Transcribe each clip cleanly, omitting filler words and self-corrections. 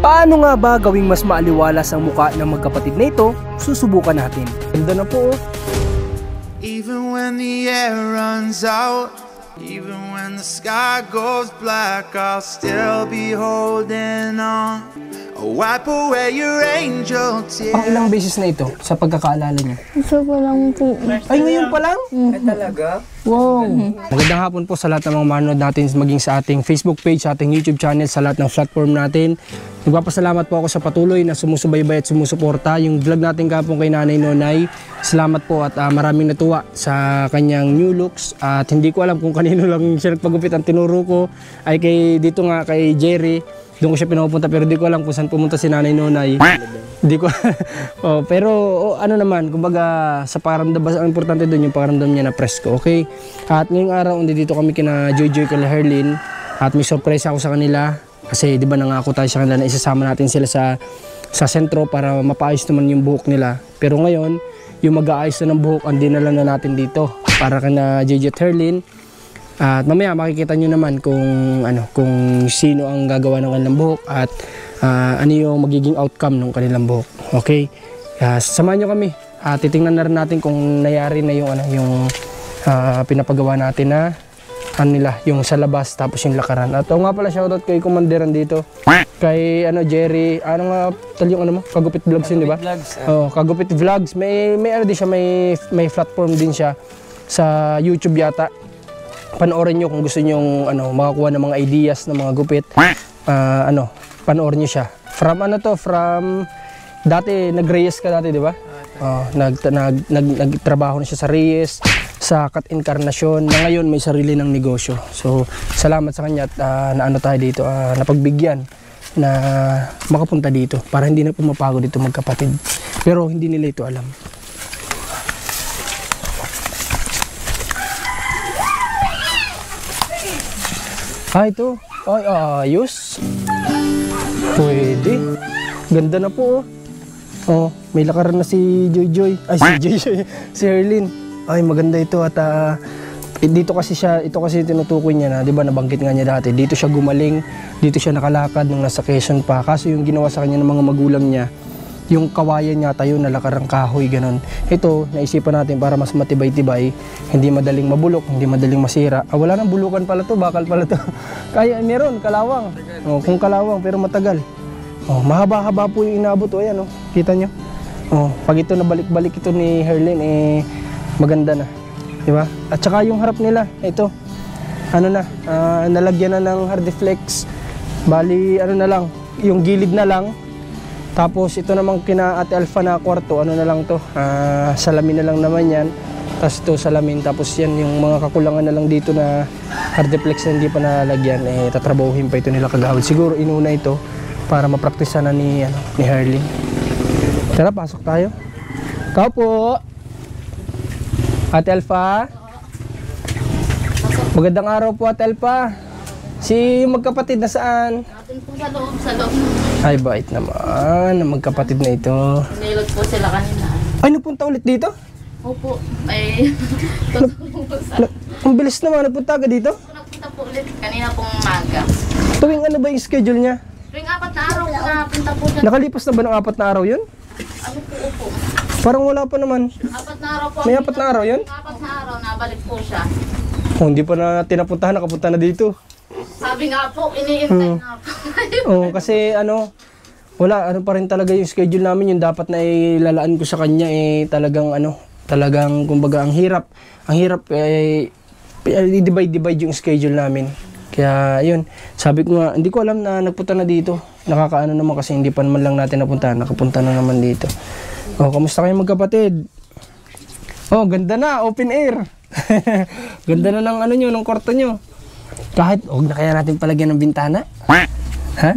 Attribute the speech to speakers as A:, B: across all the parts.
A: Paano nga ba gawing mas maaliwalas ang mukha ng magkapatid na ito? Susubukan natin. Ganda na po.
B: Even when the air runs out, even when the sky goes black, I'll still be holding on. Wipe away your angel tears.
A: Pang ilang beses na ito sa pagkakaalala niyo?
C: Isa pa lang po.
A: Ay, ngayon pa lang?
D: Ay, talaga?
A: Wow! Magandang hapon po sa lahat ng mga manonood natin, maging sa ating Facebook page, sa ating YouTube channel, sa lahat ng platform natin. Nagpapasalamat po ako sa patuloy na sumusubaybay at sumusuporta. Yung vlog natin kapong kay Nanay Nonay, salamat po at maraming natuwa sa kanyang new looks. At hindi ko alam kung kanino lang siya nagpagupit. Ang tinuro ko ay dito nga kay Jerry. Doon ko siya pinapunta pero di ko alam kung saan pumunta si Nanay Nonay. Di ko pero ano naman, kumbaga sa pakiramdam, ang importante doon yung pakiramdam niya na presko, okay? At ngayong araw, dito kami kina Joy kala Herlin at may surprise ako sa kanila kasi di ba nangako tayo sa kanila na isasama natin sila sa sentro para mapaayos naman yung buhok nila. Pero ngayon, yung mag-aayos na ng buhok, dinala na natin dito para kina Joy at Herlin. At mamaya makikita nyo naman kung sino ang gagawa ng kanilang buhok at ano yung magiging outcome ng kanilang buhok. Okay? Samahan nyo kami. Titingnan na rin natin kung nangyari na yung pinapagawa natin na yung sa labas tapos yung lakaran. At nga pala, shoutout kay Kumanderan dito. Kay Jerry, yung Kagupit Vlogs yun, di ba? Kagupit Vlogs. May din siya, may platform din siya sa YouTube yata. Panoorin nyo kung gusto nyo makakuha ng mga ideas ng mga gupit. Panoorin nyo siya. From dati nag-Reyes ka dati, di ba? Nagtrabaho na siya sa Reyes, sa Kat Encarnacion, na ngayon may sarili ng negosyo. So, salamat sa kanya at tayo dito, napagbigyan na makapunta dito para hindi na pumapagod dito magkapatid. Pero hindi nila ito alam. Ito. Ay, ayos. Pwede. Ganda na po, may lakaran na si Joy. Ay, si Joy. Si Herlin. Ay, maganda ito at ito kasi tinutukoy niya na, 'di ba, nabanggit nga niya dati. Dito siya gumaling, dito siya nakalakad nung nasa Quezon pa. Kaso yung ginawa sa kanya ng mga magulang niya, yung kawayan niya tayo na lakarang kahoy ganon. Ito, naisipan natin para mas matibay-tibay, hindi madaling mabulok, hindi madaling masira. Wala nang bulukan pala to, bakal pala to. Kaya meron, kalawang. Kung kalawang pero matagal. Mahaba-haba po yung inabot. Ayan, kita nyo. Pag ito nabalik-balik ito ni Herlin, maganda na. Diba? At saka yung harap nila, ito, nalagyan na ng Hardiflex. Bali, na lang, yung gilid na lang. Tapos ito namang kina Ate Alpha na kwarto, na lang to, salamin na lang naman yan. Tapos ito salamin, tapos yan yung mga kakulangan na lang dito na hardiplex na hindi pa nalagyan, tatrabahuhin pa ito nila kagawad. Siguro inuna ito para mapraktisan na ni Herlin. Tara, pasok tayo. Ikaw po, Ate Alpha. Magandang araw po, Ate Alpha. Si magkapatid na saan?
C: Atin po sa loob.
A: Ay, bait naman ang magkapatid na ito.
C: Nilog po sila kanina.
A: Ay, napunta ulit dito?
C: Opo, ay
A: ang bilis naman, napunta ka dito?
C: Napunta po ulit kanina pong umaga.
A: Tuwing ano ba yung schedule niya?
C: Tuwing 4 na araw po napunta po siya.
A: Nakalipas na ba ng 4 na araw yun?
C: Ano po, opo.
A: Parang wala pa naman.
C: 4 na araw po.
A: May 4 na araw yun?
C: 4 na araw, nabalik po siya.
A: Hindi pa natin napuntahan, nakapunta na dito.
C: Sabi nga po, iniintay na po.
A: Kasi wala, pa rin talaga yung schedule namin, yung dapat na ilalaan ko sa kanya, talagang kumbaga ang hirap i-divide yung schedule namin. Kaya yun, sabi ko nga, hindi ko alam na nagpunta na dito. Nakakaano naman kasi hindi pa naman lang natin napuntahan, nakapunta na naman dito. Kamusta kayo magkapatid? Ganda na, open air. Ganda na ng ng kwarto nyo. Kahit, huwag na kaya natin palagyan ng bintana? Ha?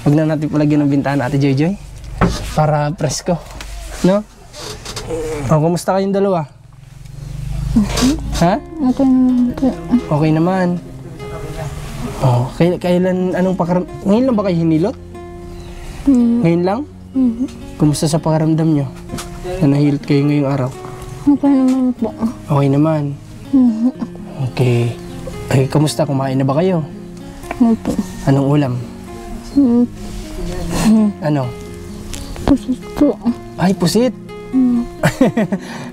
A: Huwag na natin palagyan ng bintana, Ate Joy? Para presko. No? Kumusta kayong dalawa? Ha?
C: Okay naman po.
A: Okay naman. Kailan, ngayon lang ba kayo hinilot? Ngayon lang? Kumusta sa pakaramdam nyo? Na nahilot kayo ngayong araw?
C: Okay naman po.
A: Okay naman? Okay. Kamusta? Kumain na ba kayo?
C: Opo.
A: Anong ulam? Ano?
D: Pusit po.
A: Ay, pusit.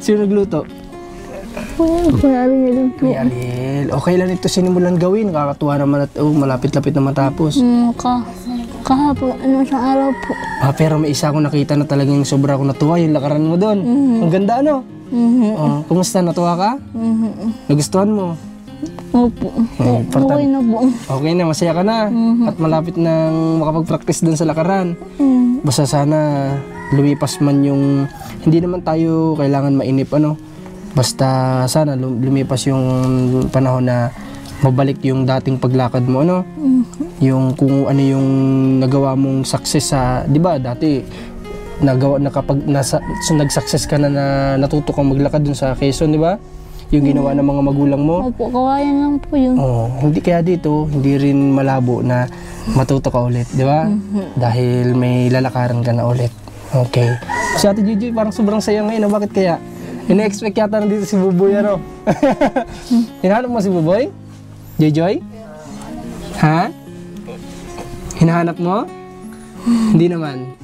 A: Sino nagluto?
D: Kuya Ariel po.
A: Kuya Ariel. Okay lang ito sinimulan gawin. Nakakatuwa naman at malapit-lapit na matapos.
D: Kahapon, sa araw po.
A: Pero may isa akong nakita na talagang sobra akong natuwa. Yung lakaran mo doon. Ang ganda, ano? Kumusta? Natuwa ka? Nagustuhan mo?
D: Opo. Okay na po.
A: Okay na, masaya ka na. At malapit nang makapag-practice doon sa lakaran. Basta sana lumipas man yung... Hindi naman tayo kailangan mainip, ano? Basta sana lumipas yung panahon na mabalik yung dating paglakad mo, ano? Yung kung ano yung nagawa mong success sa... Di ba, dati nag-success ka na natuto kang maglakad dun sa Quezon, di ba? Yung ginawa ng mga magulang mo.
D: Opo, kawayan lang po yun.
A: Hindi kaya dito, hindi rin malabo na matuto ka ulit, di ba? Dahil may lalakaran ka na ulit. Okay. Si Ate Gigi, parang sobrang saya ngayon. Bakit kaya? Ina-expect yata na dito si Buboy, ano? Hinahanap mo si Buboy? Joy? Ha? Hinahanap mo? Hindi naman.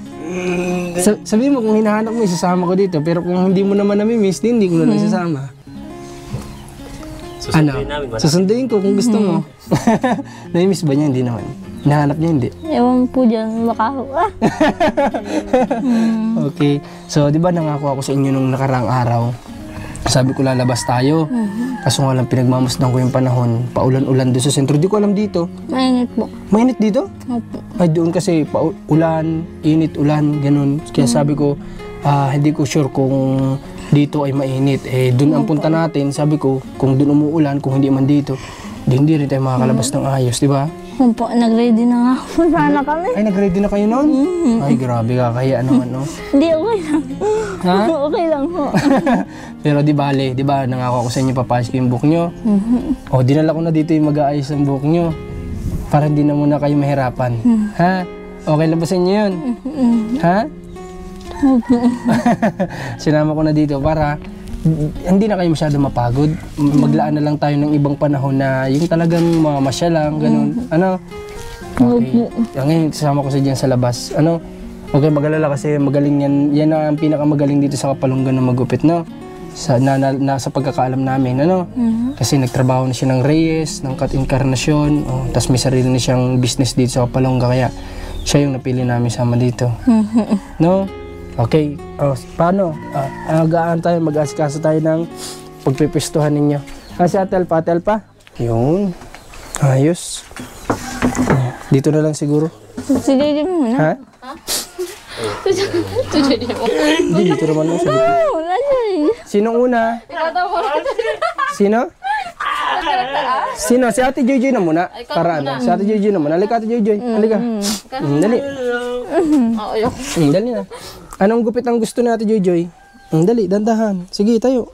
A: Sabihin mo kung hinahanap mo, isasama ko dito. Pero kung hindi mo naman nami-miss, hindi ko na lang isasama. Susunduin ko kung gusto mo. Nami-miss ba niya? Hindi naman. Hinahanap niya, hindi.
D: Ewan po dyan, baka
A: Okay. So, di ba nangako ako sa inyo nung nakaraang araw? Sabi ko lalabas tayo. Kaso nga lang pinagmamasdan ko yung panahon. Paulan-ulan doon sa sentro. Di ko alam dito.
D: mainit po.
A: Mainit dito?
D: Opo.
A: Ay, doon kasi ulan, init, ulan, ganun. Kaya sabi ko, hindi ko sure kung dito ay mainit. Doon ang punta natin. Sabi ko, kung doon umuulan, kung hindi man dito, hindi rin tayo makakalabas ng ayos, di ba?
D: Opo, nag-ready na nga po sana kami.
A: Ay, nag-ready na kayo noon? Ay, grabe, kakaya naman, no?
D: Hindi, okay lang.
A: Ha?
D: Okay lang po.
A: Pero di bale, di ba, nangako ako sa inyo, papayos ko yung buhok nyo. Dinala ko na dito yung mag-aayos ng buhok nyo. Para hindi na muna kayo mahirapan. Ha? Okay lang ba sa inyo yun? Ha? Sinama ko na dito para hindi na kayo masyado mapagod. Maglaan na lang tayo ng ibang panahon na yung talagang mamasya lang, ganun. Ano? Okay. Ngayon, kasama ko sa dyan sa labas. Ano? Okay, mag-alala kasi magaling yan. Yan ang pinakamagaling dito sa Kapalunggan na magupit, no? Sa pagkakaalam namin, ano? Kasi nagtrabaho na siya ng Reyes, ng Cut Encarnacion, tapos may sarili na siyang business dito sa Kapalungga, kaya siya yung napili namin sama dito. No? Okay. Paano? Agaan tayo, mag-asikaso tayo ng pagpipistuhan ninyo. Si Ate Alpa? Yun. Ayos. Dito na lang siguro.
D: Si Jojo muna.
A: Ha? Hindi, dito naman lang sa gitna. Sino una? Sino? Sino? Si Ate Jojo na muna. Para ano? Si Ate Jojo na muna. Halika, Ate Jojo. Halika. Dali. Dali na. Anong gupit ang gusto ni Ate Jojoy? Dali, dandahan. Sige, tayo.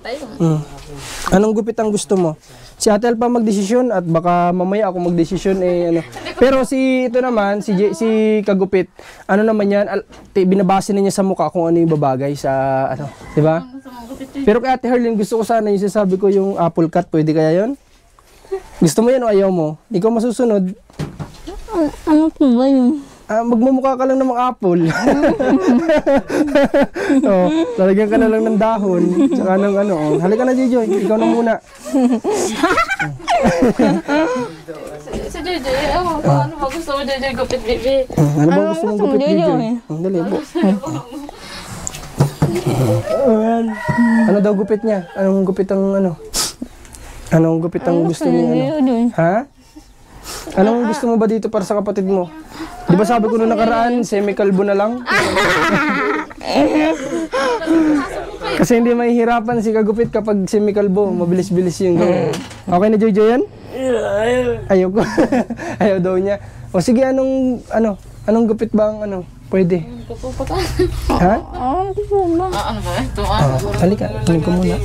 A: Anong gupit ang gusto mo? Si Ate Alpa magdesisyon at baka mamaya ako magdesisyon ano. Pero si ito naman, si Kagupit, ano naman yan, binabase na niya sa mukha kung ano yung babagay sa ano, di ba? Pero kay Ate Herlin, gusto ko sana yung sasabi ko yung apple cut, pwede kaya yon? Gusto mo yan o ayaw mo? Ikaw masusunod.
D: Ano po ba yun?
A: Magmumukha ka lang ng mga apple. Lalagyan ka na lang ng dahon. Tsaka ng ano. Halika na, Jojo. Ikaw na muna.
C: Si Jojo, ano ba gusto mo, Jojo, gupit, baby?
A: Ano ba gusto mong gupit, Jojo? Dali po. Ano daw gupit niya? Anong gupit ang ano? Anong gupit ang gusto niya? Ha? Anong gusto mo ba dito para sa kapatid mo? Di ba sabi ko nung nakaraan, semi-kalbo na lang? Kasi hindi mahihirapan si Kagupit kapag semi-kalbo. Mabilis-bilis yung gawin. Okay na, Jojo, yan? Ayaw ko. Ayaw daw niya. O sige, anong gupit ba ang pwede? Ha?
C: Ano ba? Ito,
A: Halika, kunin ko muna.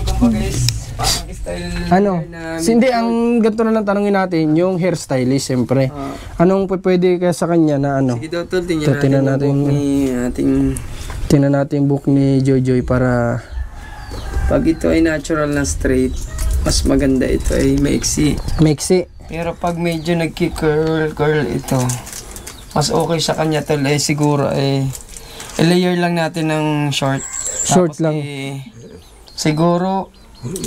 A: Hindi, ang ganito na lang tanongin natin, yung hairstylist, siyempre. Anong pwede kaya sa kanya na ano?
E: Sige daw, tol, tingnan natin
A: Tingnan natin yung book ni Jojoy para...
E: Pag ito ay natural na straight, mas maganda ito ay maiksi.
A: Maiksi.
E: Pero pag medyo nagki-curl ito, mas okay sa kanya tol siguro i-layer lang natin ng short.
A: Short
E: Tapos,
A: lang.
E: Siguro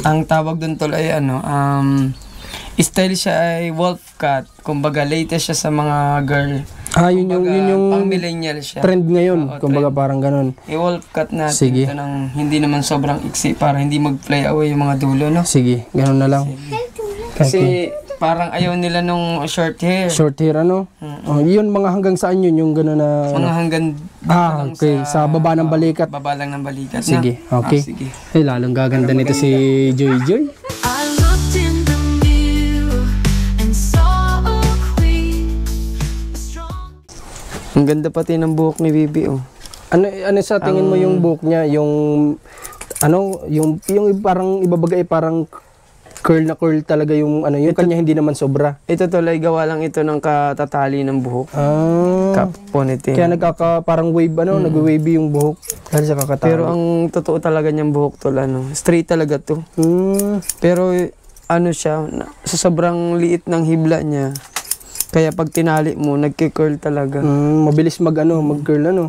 E: ang tawag doon tol ay style siya ay wolf cut. Kumbaga latest siya sa mga girl.
A: Yun yung
E: pang millennial siya.
A: trend ngayon.
E: Oo,
A: Kumbaga
E: trend.
A: parang ganun.
E: I-wolf cut natin
A: Sige.
E: ito ng hindi naman sobrang iksi para hindi mag-fly away yung mga dulo, no?
A: Sige, ganun na lang.
E: Kasi parang ayaw nila nung short hair.
A: Short hair, ano? Yun, mga hanggang saan yun? Yung gano'n na...
E: Mga hanggang dito lang
A: okay. Sa baba ng balikat.
E: Baba lang ng balikat.
A: Sige,
E: na?
A: okay.
E: Sige.
A: Lalong gaganda nito si Joy Joy.
F: I looked in the mirror and saw a queen, strong.
E: Ang ganda pati ng buhok ni Bibi, oh.
A: Ano sa tingin mo yung buhok niya? Yung parang ibabagay parang curl na curl talaga yung yung kanya hindi naman sobra.
E: Ito tulay gawa lang ito ng katatali ng buhok. Ponytail.
A: Kaya parang wave nagwe-wavy yung buhok dahil sa kakatali.
E: Pero ang totoo talaga niyang buhok tol straight talaga to. Pero siya sa sobrang liit ng hibla niya. Kaya pag tinali mo nagki-curl talaga.
A: Mabilis mag-curl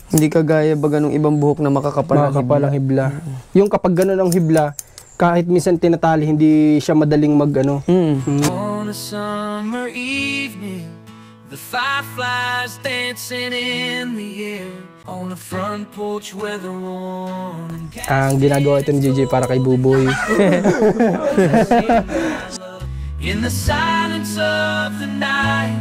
E: Hindi kagaya ba ganung ibang buhok na makakapal
A: ang hibla. Yung kapag gano'n ang hibla, kahit minsan tinatali, hindi siya madaling
F: On a summer evening, the fireflies dancing in the air. On the front porch where the warm and
A: Ang ginagawa ito ni JJ para kay Buboy.
F: in the silence of the night,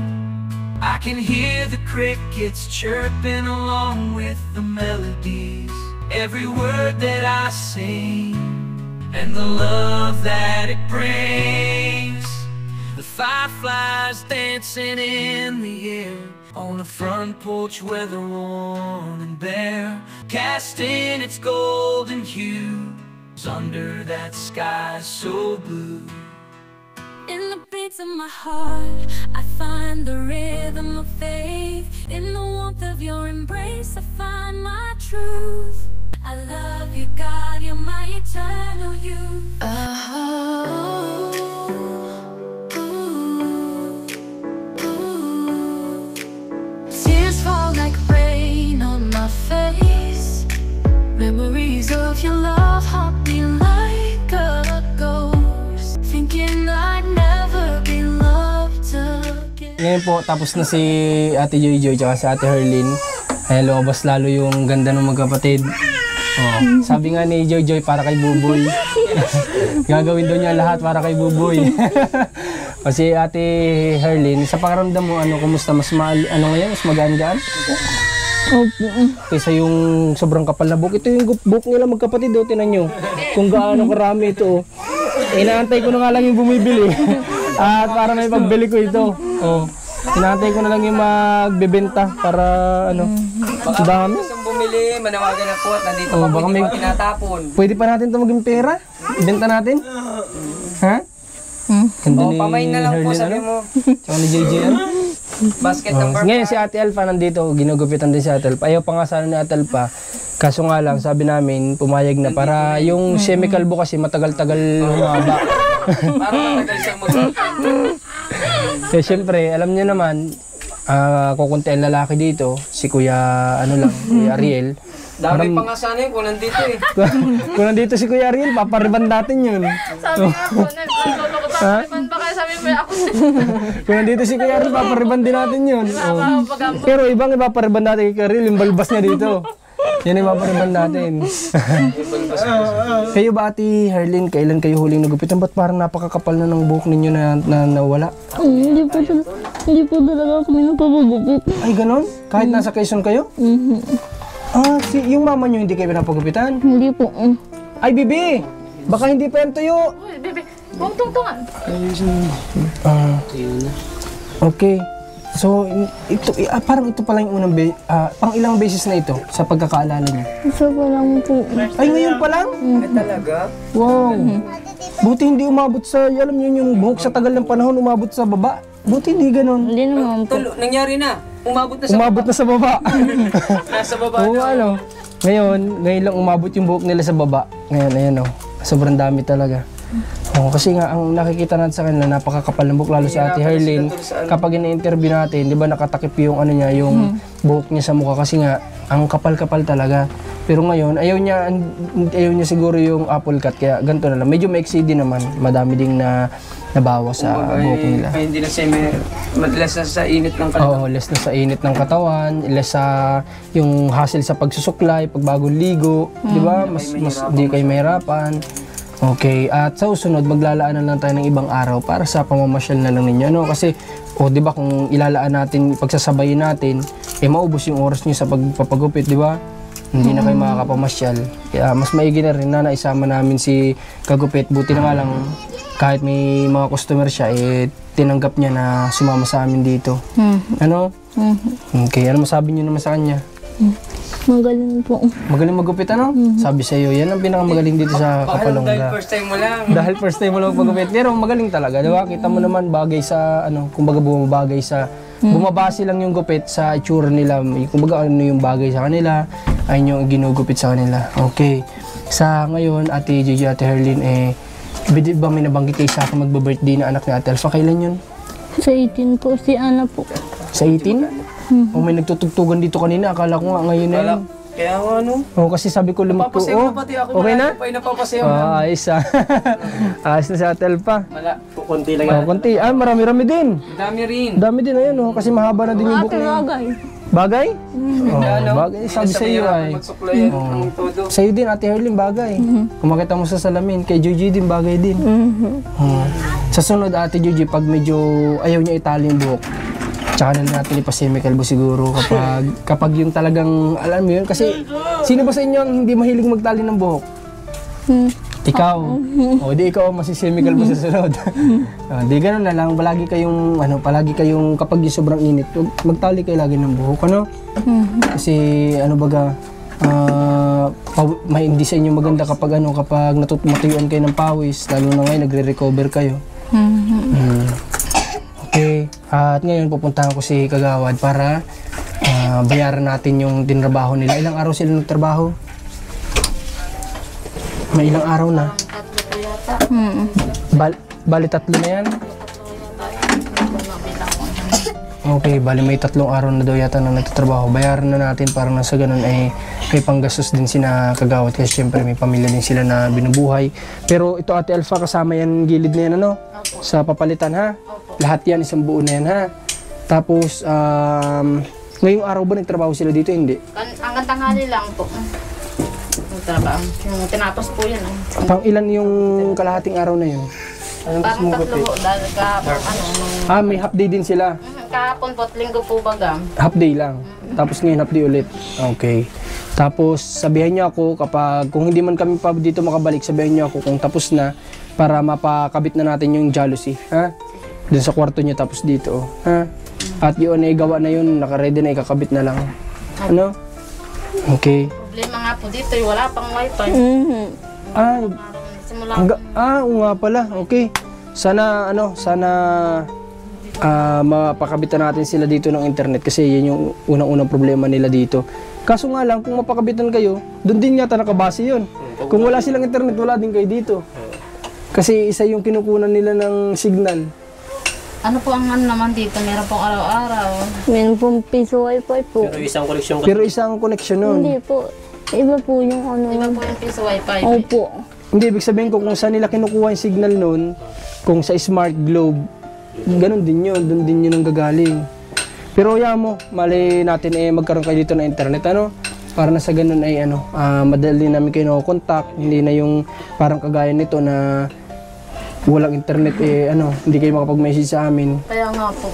F: I can hear the crickets chirping along with the melodies. Every word that I sing and the love that it brings. The fireflies dancing in the air on the front porch where they're warm and bare, casting its golden hues under that sky so blue.
G: In the beats of my heart, I find the rhythm of faith. In the warmth of your embrace, I find my truth. I love you, God, you're my eternal youth.
F: Tears fall like rain on my face. Memories of your love haunt me like a ghost, thinking I'd never be loved again.
A: Ngayon po, tapos na si Ate Joy Joy at si Ate Herlin. Ay, lumabas lalo yung ganda ng magkapatid. Sabi nga ni Joy Joy para kay Buboy. Gagawin doon niya lahat para kay Buboy. Kasi Ate Herlin, sa pakiramdam mo, kumusta? Mas ngayon? Mas magaan-gaan? Kaysa yung sobrang kapal na buhok. Ito yung buhok nila magkapatid, tinan nyo. Kung gaano karami ito. Inaantay ko na nga lang yung bumibili. At para may pagbili ko ito. Inaantay ko na lang yung magbebenta para
E: Baka
A: dami.
E: gustong bumili, manawagan na po at nandito pa
A: baka
E: pwede pa tinatapon.
A: Pwede pa natin ito maging pera? Ibenta natin? Ha? Ganda ni
E: Pamain na lang po
A: Herlin,
E: sabi mo.
A: Tsaka ni JJ,
E: Basket number
A: Ngayon si Ate Alpha nandito, ginugupitan din si Ate Alpha. Ayaw pa nga sana ni Ate Alpha. Kaso nga lang, sabi namin, pumayag na para yung semi-kalbo kasi matagal-tagal humaba.
E: Parang matagal siyang
A: Kaya syempre, alam niyo naman, kukunti ang lalaki dito, si Kuya, Kuya Ariel.
E: Dami pa nga sana yun kung nandito eh.
A: Kung nandito si Kuya Ariel, papariban natin yun.
C: Sabi nga po, nagluto ko sa pariban ba kaya sabi mo ako
A: Kung nandito si Kuya Ariel, papariban din natin yun. Pero ibang ipapariban natin kay Kuya Ariel, yung balbas niya dito. Yan yung papariban natin. Kayo ba, Ate Herlin, kailan kayo huling nagupitan? Ba't parang napakakapal na ng buhok ninyo na nawala?
D: Hindi po talaga kami nagpapagupit.
A: Ay, ganon? Kahit nasa Quezon kayo? Yung mama nyo hindi kayo pinapagupitan?
D: Hindi po.
A: Ay, Bibi! Baka hindi pa yan tuyo.
C: Uy, bebe, huwag tungtungan.
A: Okay. So, parang ito pala yung unang pang ilang beses na ito sa pagkakaalala niyo?
D: Isa pa lang po.
A: Ay, ngayon pa lang?
E: Ay talaga?
A: Wow. Buti hindi umabot alam niyo yung buhok sa tagal ng panahon umabot sa baba. Buti hindi ganon.
D: Hindi naman po.
E: Nangyari na. Umabot na sa
A: Umabot na sa baba.
E: nasa baba
A: Oo,
E: na.
A: Ngayon lang umabot yung buhok nila sa baba. Ngayon, ayan Sobrang dami talaga. Oo, kasi nga, ang nakikita natin sa kanila, napakakapal ng buhok, lalo sa Ate Herlin. Kapag ina-interview natin, di ba nakatakip yung ano niya, yung buhok niya sa mukha kasi nga, ang kapal-kapal talaga. Pero ngayon, ayaw niya siguro yung apple cut, kaya ganito na lang. Medyo maiksi din naman, madami ding nabawas sa buhok nila.
E: Ay, hindi na siya less na sa init ng katawan.
A: Oo, less na sa init ng katawan, less sa yung hassle sa pagsusuklay, pag bagong ligo, di ba? Mas hindi kayo mahirapan. Okay, at sa susunod, maglalaan na lang tayo ng ibang araw para sa pamamasyal na lang ninyo, no? Kasi, di ba, kung ilalaan natin, pagsasabayin natin, maubos yung oras niyo sa pagpapagupit, di ba? Hindi na kayo makakapamasyal. Kaya mas maigi na rin na naisama namin si Kagupit. Buti na nga lang, kahit may mga customer siya, tinanggap niya na sumama sa amin dito. Ano? Okay, ano masabi niyo naman sa kanya?
D: Magaling po.
A: Magaling magupit, ano? Sabi sa iyo, yan ang pinakamagaling dito sa Kapalongga.
E: Dahil first time mo lang.
A: Dahil first time mo lang magupit. Pero magaling talaga, di ba? Kita mo naman bagay sa, kumbaga bumabagay sa, bumabase lang yung gupit sa itsura nila. Kumbaga ano yung bagay sa kanila, ayun yung ginugupit sa kanila. Okay. Sa ngayon, Ate Gigi, Ate Herlin, di ba may nabanggit kayo sa akin magbe-birthday na anak ni Ate Alpha? Kailan yun?
D: Sa 18 po, si Ana po.
A: Sa 18? O may nagtutugtugan dito kanina, akala ko nga ngayon na yun.
E: Kaya ano?
A: Kasi sabi ko
E: Napapasayaw na pati ako.
A: Okay na?
E: Napapasayaw na.
A: Ayos ayos na si Ate Alpha.
E: Konti lang yan.
A: Konti. Marami-rami din.
E: Dami rin.
A: Dami din ayun, kasi mahaba na din yung book
D: Ate
A: na yun.
D: bagay.
A: Bagay? Bagay. Sabi sa iyo ay.
E: Magsuklay ang todo.
A: Sa iyo din, Ate Herlin, bagay. Kung makita mo sa salamin, kay Gigi din, bagay din. Sa sunod, Ate Gigi, pag medyo ayaw niya itali yung buhok, tsaka na natin ipasemikalbo siguro kapag yung talagang, alam mo yun, kasi sino ba sa inyo ang hindi mahilig magtali ng buhok? Ikaw. Di ikaw masisemikalbo sa sunod. Di ganun na lang, palagi kayong kapag yung sobrang init, magtali kayo lagi ng buhok, ano? Kasi hindi sa inyo maganda kapag matuyuan kayo ng pawis, lalo na ngayon nagre-recover kayo. Okay, at ngayon pupuntahan ko si Kagawad para bayaran natin yung tinrabaho nila. Ilang araw sila nagtrabaho? May ilang araw na? Bali 3 na yan? Okay, bali may 3 araw na daw yata na nagtatrabaho. Bayaran na natin para na sa ganun ay may panggastos din sina Kagawad kasi syempre may pamilya din sila na binubuhay. Pero ito Ate Alpha, kasama yan gilid na yan, ano? Sa papalitan, ha? Lahat yan, isang buo na yan, ha? Tapos, ngayong araw ba nagtrabaho sila dito? Hindi.
C: Hanggang tanghali lang po. Trabaho. Yung tinapos po yan.
A: Pang ilan yung kalahating araw na yun?
C: Parang 3 po. Dahil kahapon,
A: may half day din sila.
C: kahapon po, linggo po baga.
A: Half day lang. Tapos ngayon half day ulit. Okay. Tapos sabihan niyo ako kung hindi man kami pa dito makabalik, sabihan niyo ako kung tapos na para mapakabit na natin yung jealousy. Ha? Doon sa kwarto niyo tapos dito. Ha? At yun ay gawa na yun, naka-ready na, ikakabit na lang. Ano? Okay.
C: Problema nga po dito, wala pang wifi. Simula
A: Oo nga pala. Okay. Sana mapakabitan natin sila dito ng internet kasi yun yung unang-unang problema nila dito. Kaso nga lang, kung mapakabitan kayo, doon din yata nakabase yun. Kung wala silang internet, wala din kayo dito. Kasi isa yung kinukunan nila ng signal.
C: ano po ang naman dito, meron pong araw-araw.
D: Meron pong piso wifi po.
A: Pero isang connection nun.
D: Hindi po. Iba po yung
C: Iba po yung piso wifi.
D: Opo.
A: Hindi, ibig sabihin ko kung saan nila kinukuha yung signal nun, kung sa Smart Globe, ganun din yun, doon din yun ang gagaling. Pero mo, mali natin magkaroon kayo dito ng internet, ano? Para na sa ganun ay madali namin kayo na-contact, hindi na yung parang kagaya nito na walang internet, hindi kayo makapag-message sa amin.
C: Kaya nga po.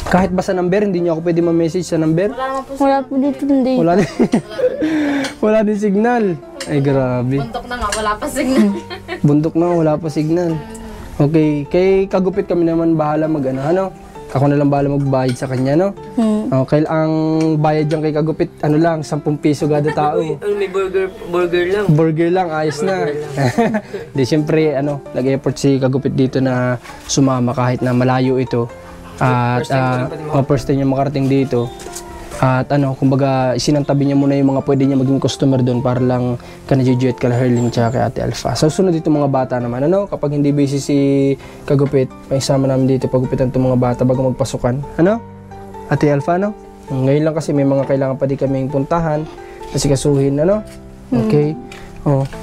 A: Kahit ba sa number, hindi niyo ako pwede ma-message sa number?
C: Wala naman po
D: Wala po dito hindi.
A: Wala din signal. Ay, grabe.
C: bundok na nga, wala pa signal.
A: Bundok na, wala pa signal. Okay, kay Kagupit kami naman bahala ano? Ako na lang bahala magbayad sa kanya, no? Okay, ang bayad dyan kay Kagupit, lang, 10 piso kada tao.
E: May burger lang.
A: Burger lang, ayos na. Di, syempre, nag-effort si Kagupit dito na sumama kahit na malayo ito. At first time niya makarating dito. At kumbaga isinantabi niya muna yung mga pwede niya maging customer doon para lang kana Jojo at kala Herlin tsaka kay Ate Alpha. So sunod dito mga bata naman, kapag hindi busy si Kagupit, may isama namin dito pagupitan itong mga bata bago magpasukan. Ate Alpha, Ngayon lang kasi may mga kailangan pa di kaming puntahan, asikasuhin, Okay.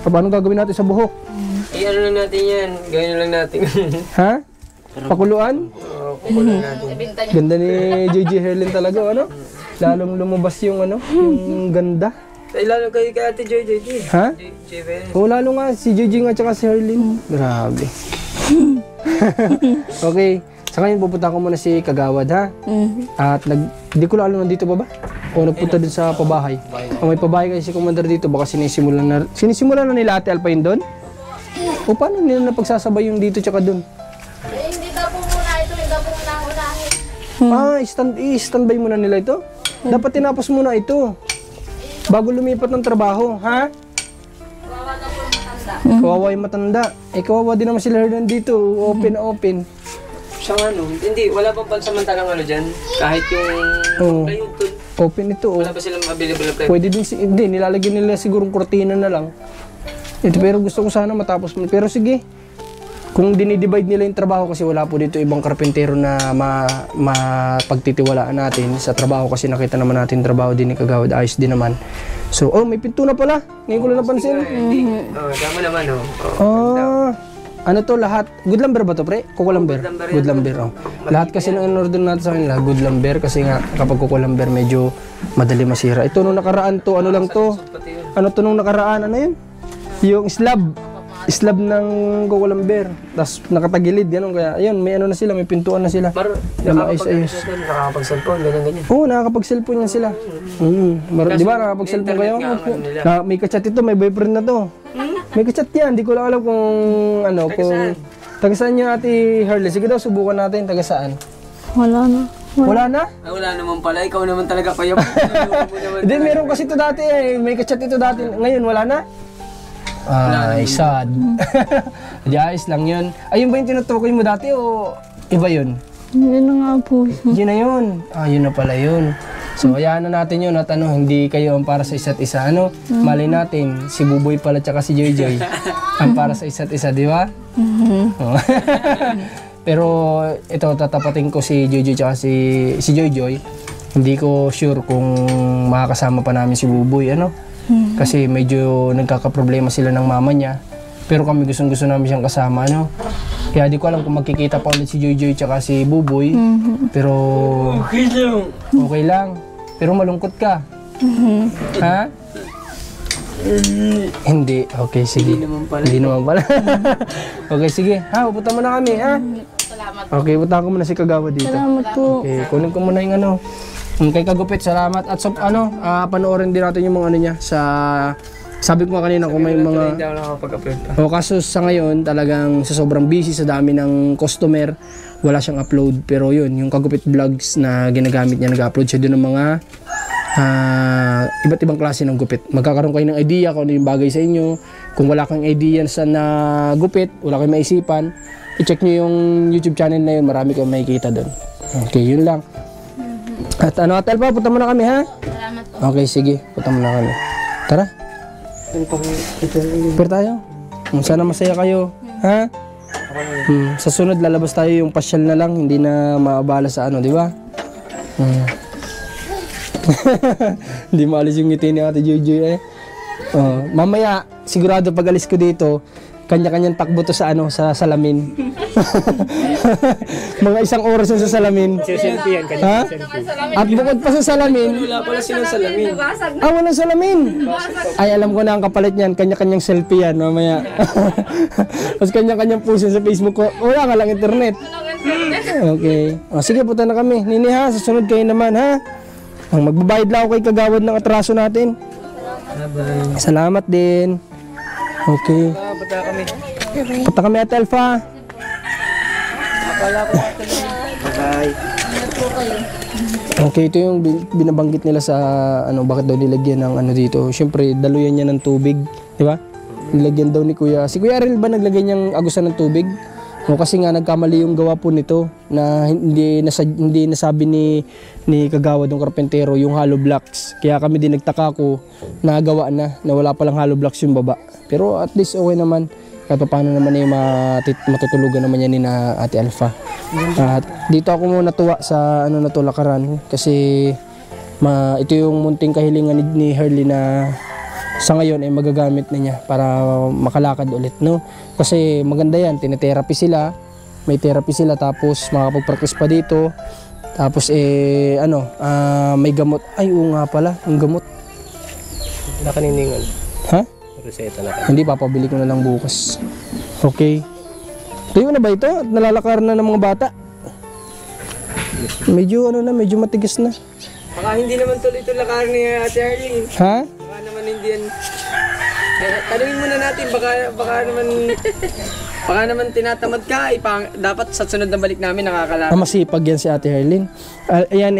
A: Paano gagawin natin sa buhok?
E: Ano lang natin yan, gawin lang natin.
A: Ha? Pakuluan?
E: Pakuluan natin.
A: Ganda ni JJ Herlin talaga, Lalong lumabas yung yung ganda.
E: Lalo kayo kay Ate Joy.
A: Ha? Lalo nga, si JJ nga tsaka si Herlin. Grabe. Okay. Sa ngayon, pupunta ko muna si Kagawad, ha? At hindi ko lang alam nandito pa ba? O nagpunta din sa pabahay. Kung may pabahay kasi si Commander dito, baka sinisimulan na nila Ate Alpha yun doon? O paano nila napagsasabay yung dito tsaka doon?
C: Hindi daw po muna ito, hindi daw po muna unahin.
A: I-standby muna nila ito? Dapat tinapos muna ito. Bago lumipat ng trabaho, ha?
C: Kawawa daw po yung matanda.
A: Kawawa yung matanda. Kawawa din naman sila Herlin dito. Open.
E: Siyang hindi, wala pang pansamantalang dyan. Kahit yung plywood.
A: Open ito,
E: Wala ba silang available na plywood?
A: Pwede din, hindi, nilalagyan nila sigurong kurtina na lang. Ito, pero gusto ko sana matapos mo. Pero sige, kung dinidivide nila yung trabaho kasi wala po dito ibang karpentero na mapagtitiwalaan natin sa trabaho kasi nakita naman natin trabaho din ni Kagawad, ayos din naman. So, may pinto na pala. Ngayon ko lang napansin.
E: Tama naman,
A: Ano to lahat? Good lumber ba to, pre? Kuko lumber? Good lumber, Lahat kasi ng in-order natin sa kanila, good lumber kasi nga kapag kuko lumber medyo madali masira. Ito nung nakaraan to, ano lang to? Ano to nung nakaraan? Ano yun? Yung slab ng kuko lumber. Tapos nakatagilid, ganun. Kaya ayun, may ano na sila, may pintuan na sila.
E: Nakakapag-cellphone, ganyan.
A: Oo, nakakapag-cellphone yan sila. Di ba nakakapag-cellphone kayo? May kachat ito, may boyfriend na to. May kachat yan, di ko lang alam kung kung taga saan yung Ate Herlin. Sige daw, subukan natin, taga saan?
D: Wala na.
A: Wala na?
E: Wala naman pala, ikaw naman talaga pa yung
A: Hindi, meron kasi ito dati may kachat ito dati. Ngayon, wala na? Ay, sad. Di ayos lang yun. Ayun ba yung tinutukoy mo dati o iba yun?
D: Yun na nga po.
A: Yun na yun. Yun na pala yun. So, hayaan na natin yun at hindi kayo ang para sa isa't isa. Malay natin, si Buboy pala tsaka si Joy ang para sa isa't isa, di ba? Pero ito, tatapatin ko si Joy tsaka si Joy. Hindi ko sure kung makakasama pa namin si Buboy, Kasi medyo nagkakaproblema sila ng mama niya. Pero kami gustong-gusto namin siyang kasama, Kaya di ko alam kung magkikita pa ulit si Joy tsaka si Buboy. Pero okay lang. Pero malungkot ka. Ha? Hindi. Okay, sige. Hindi naman pala. Okay, sige. Pupunta mo na kami,
C: Salamat.
A: Okay, punta ko muna si Kagawad dito.
D: Salamat po.
A: Okay, kunin ko muna yung kay Kagupit, salamat. At panoorin din natin yung mga niya sa... Sabi ko nga kanina kung may mga... kaso sa ngayon talagang sa sobrang busy sa dami ng customer, wala siyang upload. Pero yun, yung Kagupit Vlogs na ginagamit niya, nag-upload siya doon ng mga iba't ibang klase ng gupit. Magkakaroon kayo ng idea kung ano yung bagay sa inyo. Kung wala kang idea sa gupit, wala kayong maisipan, i-check nyo yung YouTube channel na yun, marami kayong makikita doon. Okay, yun lang. At Ate Alpha, punta muna kami, ha?
C: Salamat po.
A: Okay, sige. Punta muna kami. Tara. Pero tayo. Sana masaya kayo. Ha? Sa sunod, lalabas tayo yung pasyal na lang. Hindi na maabala sa di ba? Hindi maalis yung ngiti ni Ate Joy. Mamaya, sigurado pag alis ko dito, kanya-kanyang takbo to sa sa salamin. Mga 1 oras sa salamin. Ha? At bukod pa sa salamin,
E: Wala pala silang salamin.
A: walang salamin. Ay, alam ko na ang kapalit niyan, kanya-kanyang selfie yan mamaya. Tapos kanya-kanyang post sa Facebook ko. Wala nga lang internet. Okay. Sige, punta na kami. Nini, ha? Susunod kayo naman, ha? Magbabayad lang ako kay Kagawad ng atraso natin. Salamat din. Okay. Punta kami Ate Alpha. Bye. Okay, ito yung binabanggit nila sa bakit daw nilagyan ng dito. Siyempre, daluyan niya ng tubig, di ba? Nilagyan daw ni Kuya. Si Kuya Aril ba naglagay niyang agusan ng tubig? No, kasi nga nagkamali yung gawa po nito na hindi nasabi ni Kagawad ng karpentero yung hollow blocks. Kaya kami din nagtaka ko nagawa na wala palang hollow blocks yung baba. Pero at least okay naman. Kahit paano naman matutulugan naman yan ni na Ate Alpha. At dito ako muna natuwa sa ano na to, lakaran kasi ito yung munting kahilingan ni Herly na sa ngayon ay magagamit na niya para makalakad ulit, no? Kasi maganda yan, tinetherapy sila, may therapy sila, tapos makapag-practice pa dito, tapos may gamot. Ay, oo nga pala, yung gamot.
H: Nakaniningan.
A: Ha?
H: Reseta na.
A: Hindi, papabili ko na lang bukas. Okay. Tuyo na ba ito? At nalalakar na ng mga bata? Medyo medyo matigas na.
E: Baka hindi naman tuloy ito lakarin ni Ate Arlene.
A: Ha?
E: Baka naman hindi yan. Tanungin muna natin, baka naman tinatamad ka. Dapat sa sunod na balik namin nakakalakad.
A: Masipag yan si Ate Herlyn. Ayan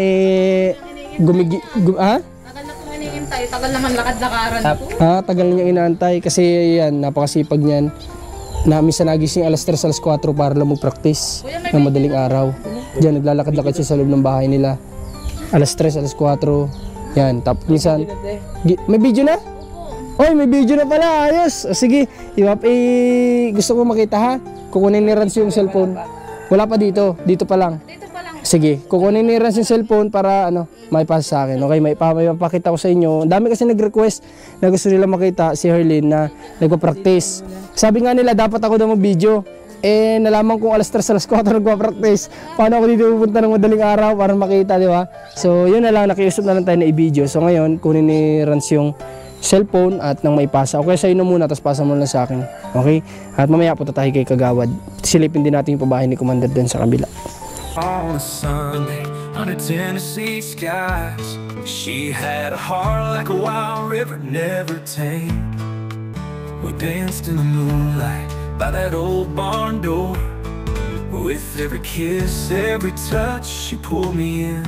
A: ha?
C: Tagal na kong hinihintay, tagal naman lakad-lakaran ko.
A: Tagal na niyang inaantay kasi yan, napakasipag niyan. Na minsan nagising alas 3, alas 4 para lang mag-practice ng madaling araw. Diyan, naglalakad-lakad siya sa loob ng bahay nila. Alas 3, alas 4. Yan, tapos minsan... May video na? Oy, may video na pala. Ayos. O, sige, gusto ko makita ha. Kukunin ni Rans yung cellphone. Wala pa dito. Dito pa lang.
C: Dito pa lang.
A: Sige, kukunin ni Rans yung cellphone para may pass sa akin. Okay, may papakita ko sa inyo. Ang dami kasi nag-request na gusto nila makita si Herlyn na nagpa-practice. Sabi nga nila, dapat ako daw mag-video. Nalaman kong alas 3, alas 4 nagpa-practice. Paano ako dito pupunta ng madaling araw para makita, di ba? So, yun na lang, nakiusap na lang tayo na i-video. So, ngayon, kunin ni Rans yung cellphone at nang maipasa. Okay, sa'yo na muna, tapos pasa mo lang sa akin. Okay? At mamaya punta tayo kay Kagawad. Silipin din natin yung pabahay ni Commander doon sa kabila.
F: On a Sunday, under Tennessee skies, she had a heart like a wild river, never tame. We danced in the moonlight by that old barn door. With every kiss, every touch, she pulled me in.